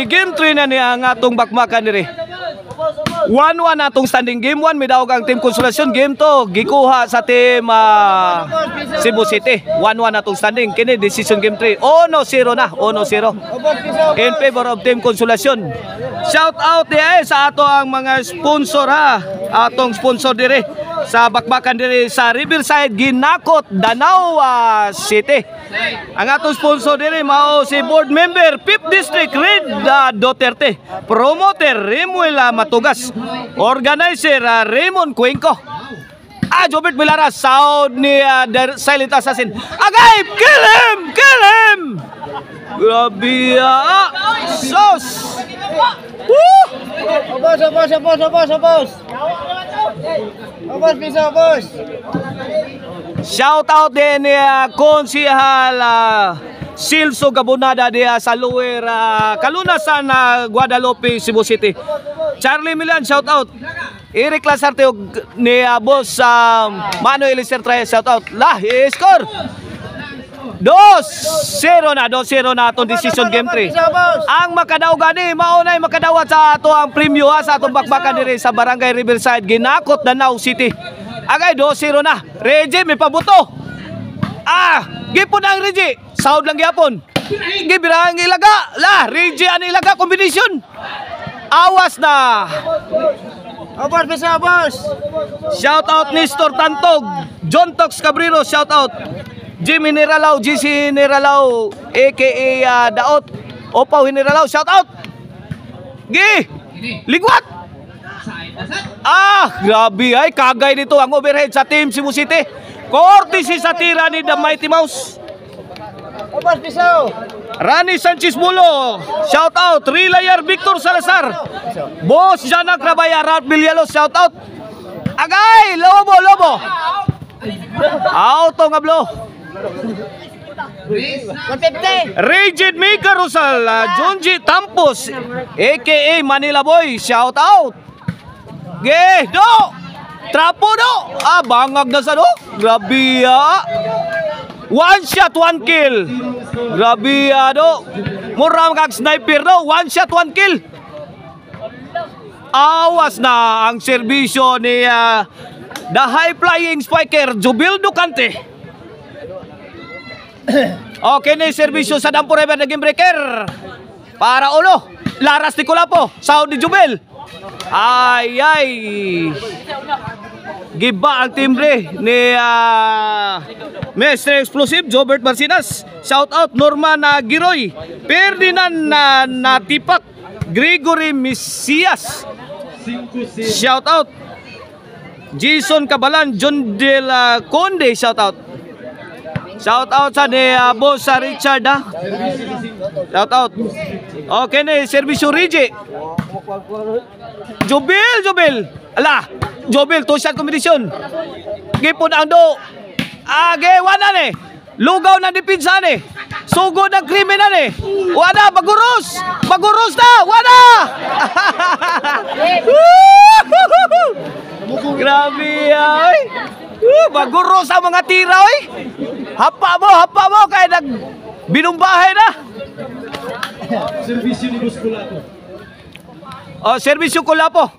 Game 3 na ni ang atong bakbakan diri. 1-1 atong standing. Game 1 midawog ang Team Consolacion. Game 2 gikuha sa Team Cebu City. 1-1 atong standing. Kini decision game 3. 1-0 na. 1-0 in favor of Team Consolacion. Shout out diay sa ato ang mga sponsor ha. Atong sponsor diri sa bakbakan diri sa Riverside, Ginakot, Danau City. Ang atong sponsor diri mao si board member 5th District Red Duterte, promoter Remuel Matugas, organizer Raymond Cuenco. Jobert Milaras, sound ni Silent Assassin. Agay, kill him! Kill him! Grabe sos! Woo! Abos, bisa, abos. Shout out din ni Konsihal Silso Gabonada dia sa Lower Kalunasan Guadalupe, Cebu City. Charlie Milan, shout out. Eric Lasarte ni boss Manuel Isertrae, shout out. Lah, score 2-0 na atong decision game 3. Ang makadaw gani maunay makadawat sa ato ang premyo sa atong bakbakan diri sa Barangay Riverside, Ginakot, Danau City. Agay 2-0 na. Reggie may pabuto. Gipon ang Reggie. Sound lang gyapon. Gibirang ilaga. La, Reggie ang ilaga combination. Awas na. Abos bisa abos. Shout out Nestor Tantog, John Tox Cabrero, shout out. Jimmy Niralaw, GC Niralaw, aka Daot, Opaw Niralaw, shout out. Ligwat. Grabe ay kagay dito ang overhead sa Team Cebu City. Courtesy sa tira ni The Mighty Mouse. Abas pisaw. Rani Sanchez Mulo, shout out. Rilayar Victor Salazar, Boss Janak Rabaya, Ralph Villalos, shout out. Agay, lobo. Auto nga blow. 150. Rigid Mika Rosal, Junji Tampos, aka Manila Boy, shout out. Do trapo do. Bangag na sa do. Grabe one shot, one kill. Grabe do. Murang kag sniper do. One shot, one kill. Awas na ang serbisyo ni the high flying spiker Jubil Ducante. Okay na serbisyo sa Dampo River na game breaker. Para ulo. Laras ni Kulapo. Sound ni Jubil. Ay. Giba ang timbre ni Mr. Explosive Jobert Marcinas. Shout out Norman Giroy, Ferdinand Natipak, Gregory Misias. Shout out Jason Cabalan, John De La Conde, shout out. Shout out sa ni boss Richard shout out. Okay na servisyo Rigi. Jubil. Ala, Jubil to shot competition. Gipon ang do. Wala ni. Lugaw na dipinsa ni. Sugod ng kriminal ni. Wala, baguros na. Wala. Grabe ay. Baguros ang mga tira ay. Hapa mo kaya binumbahay na. Servisyo ni Boss Kulapo. Servisyo Kulapo.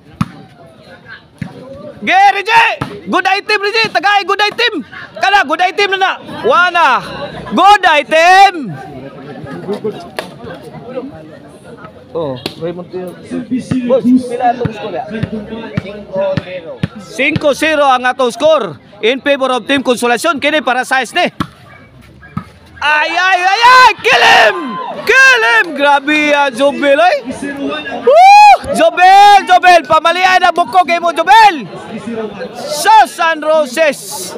Reggie! Good item, Reggie! Tagay, good item! Kana, good item na. Wana! Good item! Raymond Boss, pila atong score ya? 5-0 ang atong score in favor of Team Consolacion. Kini para size ni. Ay! Kill him! Grabe Jobel ay! Jobel! Pamalian na buko kay mo Jobel! Sa San Roses!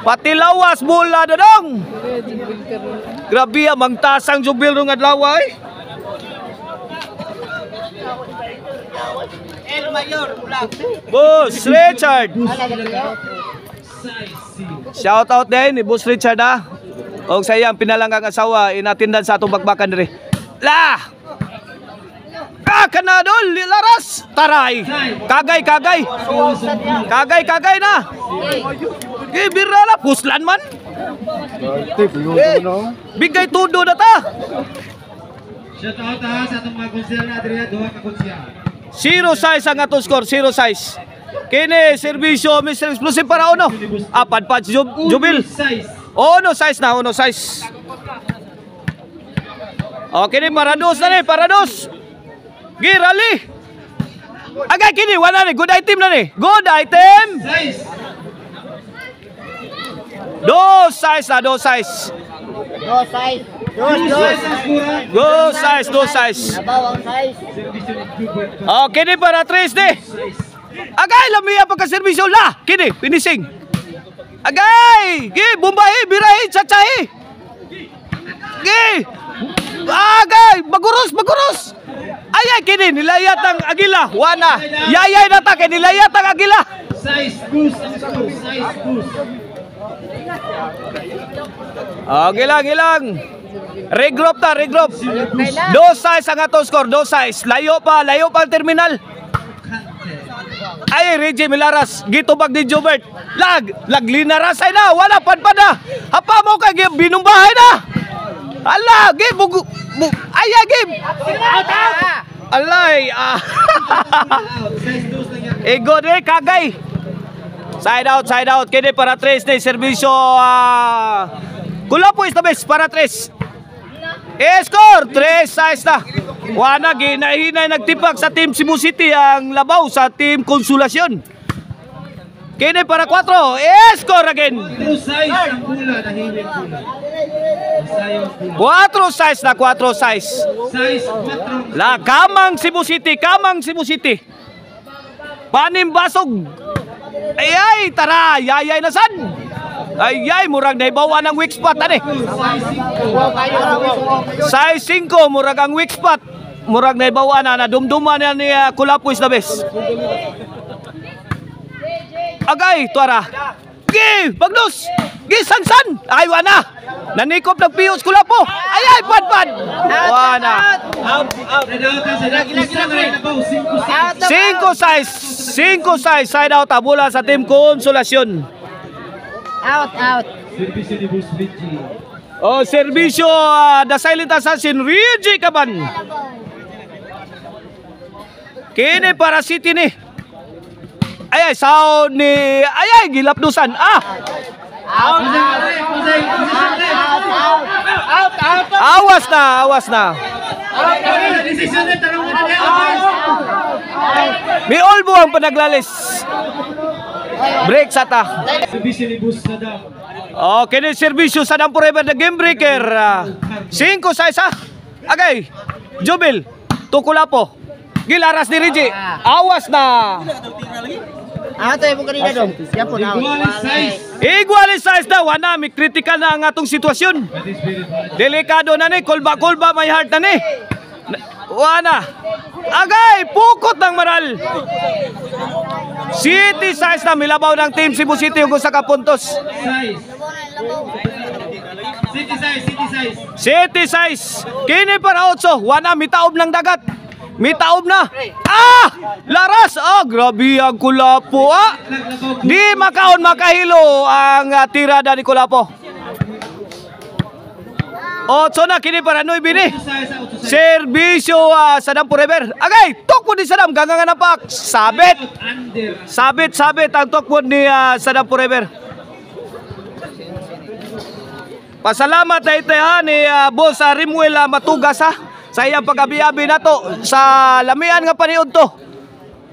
Pati lawas mula dodong! Grabe mangtasang Jobel rong adlaw ay! Boss Richard! Shout out din ni Boss Richard o sa iyang pinalanggang asawa inatindan sa atong bakbakan diri. Kanadol laras taray. Kagay na. Bira na puslan man. Bigay tudo na ta. Shout out ha sa atong mga konsyal na Adria, duha ka konsyal. 0-6 ang atong score, 0-6. Kini serbisyo Mr. Explosive para uno. Padpad Jubil. Uno 6 na, uno 6. Okay ni para dos na ni, para dos. Girali. Agay kini wala ni, good item na ni. Good item. 2-6 na, 2-6. 2-6. Go size, go size. Nabaw ang size. Okay ni para 3 ni. Agay lamiya pagka-serbisyo la. Kini finishing. Agay, gi bumbahi, birahi, chachahi. Gi. Agay, bagurus. Ayay kini nilayat ang agila. Wana. Yayay na ta kay nilayat ang agila. Size goose, size goose. Gilang. Regroup ta, regroup. 2-6 ang atong score, 2-6. Layo pa ang terminal. Ay, Reggie Milaras, gitubag ni Jobert. Laglinaras ay na, wala padpad na. Hapa mo kay binumbahay na. Ala, game ay, game. Alay. Ego de kagay. Side out. Kini para 3 ni serbisyo Kulapo is the best para 3. Score 3-6 na. Wana ginahinay nagtipak sa team Cebu City ang labaw sa team Konsolasyon. Kini para 4. Score again. 4-6 ang pula, nahimik pula. 4-6 na, 4-6. Size 4. La kamang Cebu City. Panimbasog. Ayay, tara, yayay na san. Ayay, murag naibawa ng weak spot ani. Size 5 murag ang weak spot. Murag naibawa na dumduman na ni Kulapo is the best. Agay, tuara. Gi, bagnos. Gi sansan. Ay wana. Nanikop ng piyos Kulapo. Ayay, padpad. Wana. 5-6 side out abula sa team Konsolasyon. Out. Servisyo ni Boss Reggie. Serbisyo The Silent Assassin Reggie Caban. Kini para City ni. Ayay, sound ni. Ayay, gilapdusan. Out. Awas na. May olbo ang panaglalis. Break sa ta. Servisyo ni Boss Sadam. Okay, ni serbisyo Sadam Forever the Game Breaker. 5-6 Agay. Jubil. Tukulapo. Gilaras ni Reggie. Awas na. Tayo po kanina dong. Yan po na. Igualis size na. Wana, may critical na ang atong sitwasyon. Delikado na ni. Kolba, may heart na ni. Wana. Agay, pukot ng maral. City size na. Milabaw ng team Cebu City yung sa kapuntos. City size. Kini para 8. Wana, mitaob ng dagat. Mitaob na. Laras. Grabe ang Kulapo. Di makaon makahilo ang tirada ni Kulapo. 8 na kini para 9 ni. Serbisyo Sadam Forever. Agay, tokpo ni Sadam gangangan na pak. Sabit ang tokpo ni Sadam Forever. Pasalamat na ito ni Boss Rimuel Matugas sa iyang pag-abi-abi na to sa lamian nga paniod to.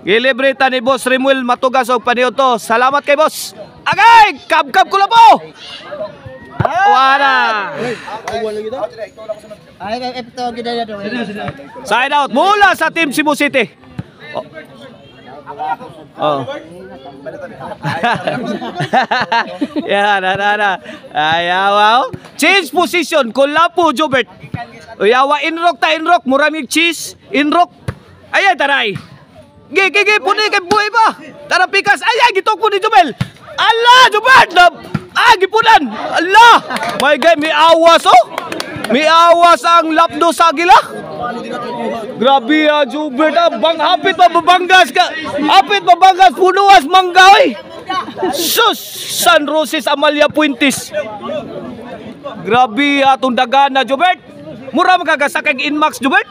Gilibrita ni Boss Rimuel Matugas og paniod to. Salamat kay Boss. Agay, kab Kulapo. Wala. Side out mula sa team Cebu City. Ayaw. Change position. Kulapo Jobert. Yawa inrock muramig cheese inrock. Ayay taray. Gigi puni kay buhay ba? Tara pikas. Ayay gitok po ni Jobel. Allah Jobert. Gipunan. Allah. My God, may awas May awas ang lapdo sa agila. Grabe Jobert. Hapit mababanggas ka. Hapit mabanggas punuwas manggaoy. Sus, San Roses Amalia Puentes. Grabe atong dagana Jobert. Mura magagasa kay Inmax Jubert.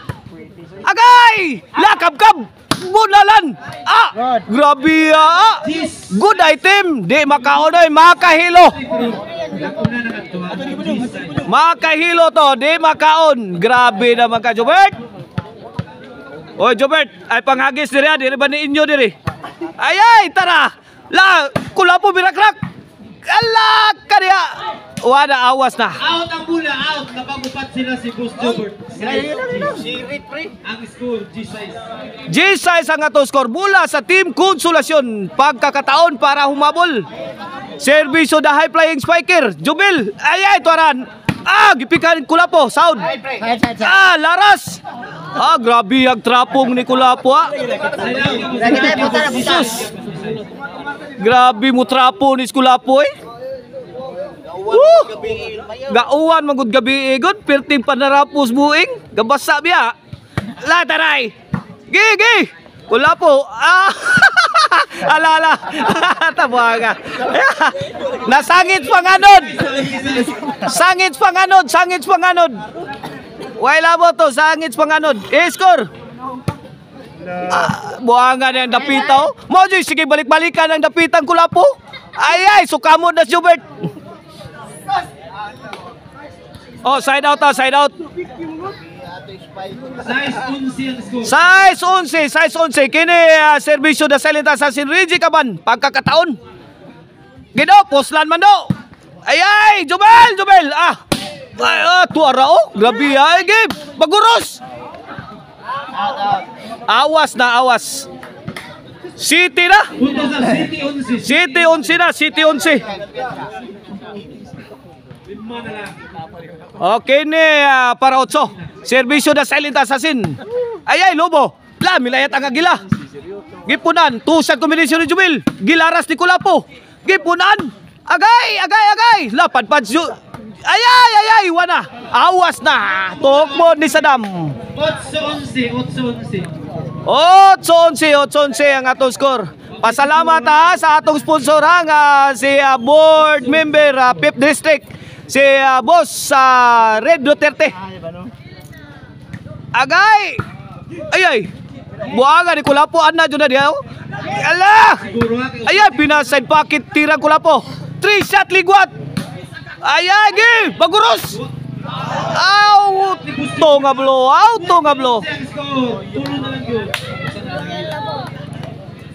Agay! Lakab-kab! Bunalan! Ah! Grabe ah! Good item! Di makaonoy, makahilo! Makahilo to, di makaon! Grabe naman ka, Jobert! Oy, Jobert! Ay panghagis diri, diri ba ni inyo diri? Ay, tara! La! Kula po birakrak! Ala! Kaniya! Wala, awas na! Out ang bola, out! Napagupat sila si Boss Jobert. Ang score, G-size. G-size ang ato score mula sa Team Konsolasyon. Pagkakataon para humabol. Servisyo da high flying spiker. Jubil. Ay, tuaran. Ah, gipikan Kulapo. Sound. Ah, laras. Ah, grabe ang trapong ni Kulapo. Ah. Jesus. Grabe mo trapo ni Kulapo eh. Gauwan magud gabi igod perting panarapos buing gabasa biya la taray gigi wala po ala tabaga nasangit panganod sangit panganod wala mo to sangit panganod score buangan yang dapitaw mo sige balik-balikan ang dapitang Kulapo ay sukamod na Jubert. Oh, side out. Size 11 ang score. Size 11. Kini serbisyo da Silent Assassin Reggie Caban. Pagkakataon. Gido, poslan man do. Ay, Jubel. Tuara oh. Grabe ay, game. Baguros. Awas. City na. City 11 na. Lima na lang. Okay ni para 8. Serbisyo da Silent Assassin. Ay, Lobo. La, milayat ang agila. Gipunan. Tusad kombinasyon ni Jubil. Gilaras ni Kulapo. Gipunan. Agay. La, padpad. Ay, wana. Awas na. Tukmo ni Saddam. 8-11. 8-11 ang atong score. Pasalamat sa atong sponsor si board member Pip District. Si boss Red Duterte. Agay! Ay! Buanga ni Kulapo, ana dyan na diya. Ala! Ay! Pinaside pocket, tirang Kulapo. 3 shot ligwat. Ay! Baguros! Out! Tonga blow.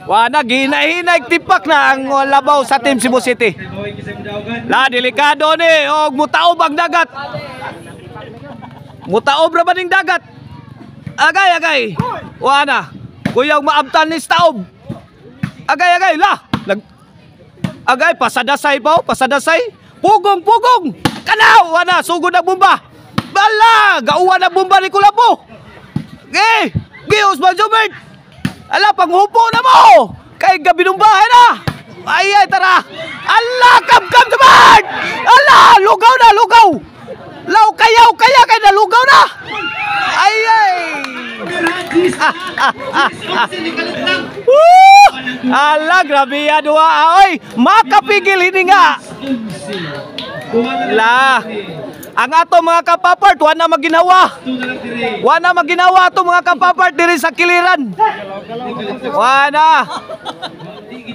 Wana, ginahinay tipak na ang labaw sa Team Cebu City. La, delikado ni. O, mutaob ang dagat. Mutaob ra ba ning dagat? Agay. Wana, kuyang maabtan ni Staob. Agay. La. Agay, pasadasay pa. Pugong. Kanaw, wana, sugod na bomba. Bala, gauwan na bomba ni Kulapo. Usman Jobert. Ala, panghupo na mo! Kay gabi ng bahay na! Ay, tara! Ala, come to bird! Ala, lugaw na! Law, kaya na lugaw na! Ay! Ala, grabe yan, oy! Makapigil hininga! La! Ang ato mga kapapart, wala maginawa to mga kapapart diri sa kiliran. Wala.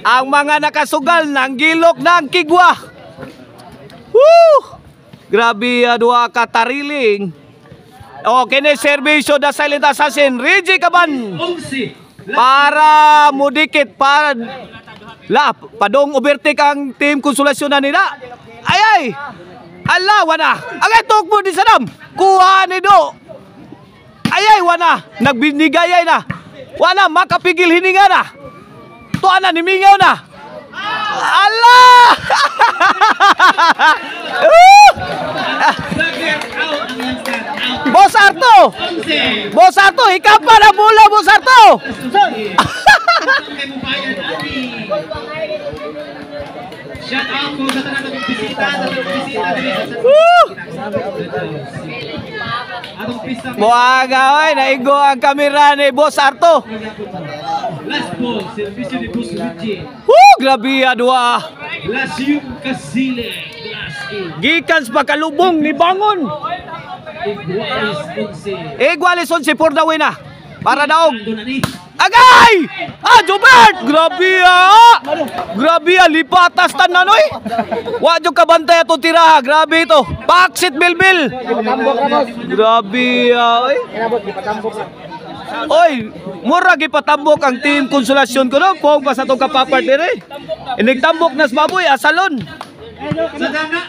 Ang mga nakasugal ng gilok ng kigwa. Woo! Grabe, dua katariling. Okay na serbisyo da Silent Assassin Reggie Caban. Para mudikit para padong overtake ang Team Konsolasyon na nila. Ay! Ala, wana. Agay, tukmo di Saddam. Kuha ni Do. Ay, wana. Nagbinigayay na. Wana, makapigil hininga na. Tuan na, nimingaw na. Ala! Boss Arto, ikaw pa na mula, Boss Arto. Shout out po sa tanang bisita Buaga, oy, naigo ang kamera ni Boss Arto. Last ball, servisyo ni Boss Richie. Grabe, adwa. Last yung Kasile. Gikan sa pagkalubong ni Bangon. Iguales 11. Iguales 11 for the win na. Para daog. Ando na ni. Agay! Jobert! Grabe Grabe lipatas tananoy. Wa jud kabantay ato tira. Grabe ito. Paksit Bilbil. Grabe oy. Oy, mura gipatambok ang team Konsolasyon ko no. Pong pa sa tong kapapart dire. Inigtambok nas baboy asalon. Sadana.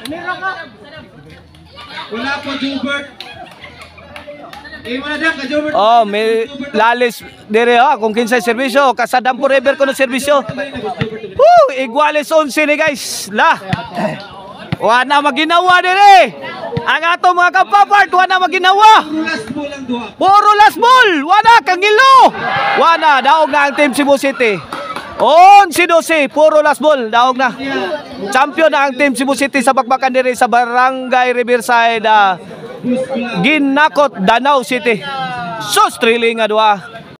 Wala po Jubert. Wala ka Jubert. Oh, may lalis dire kung kinsay serbisyo, kasadam forever ko no serbisyo. Iguales 11 ni guys. La. Wala maginawa dire. Ang ato mga kapapart wala maginawa. Last ball ang duha. Puro last ball. Wala kangilo. Wala daog na ang team Cebu City. 11-12, puro last ball, daog na. Champion na ang team Cebu City sa bakbakan dire sa Barangay Riverside. Ginakot Danau City. Sus, thrilling nga duwa.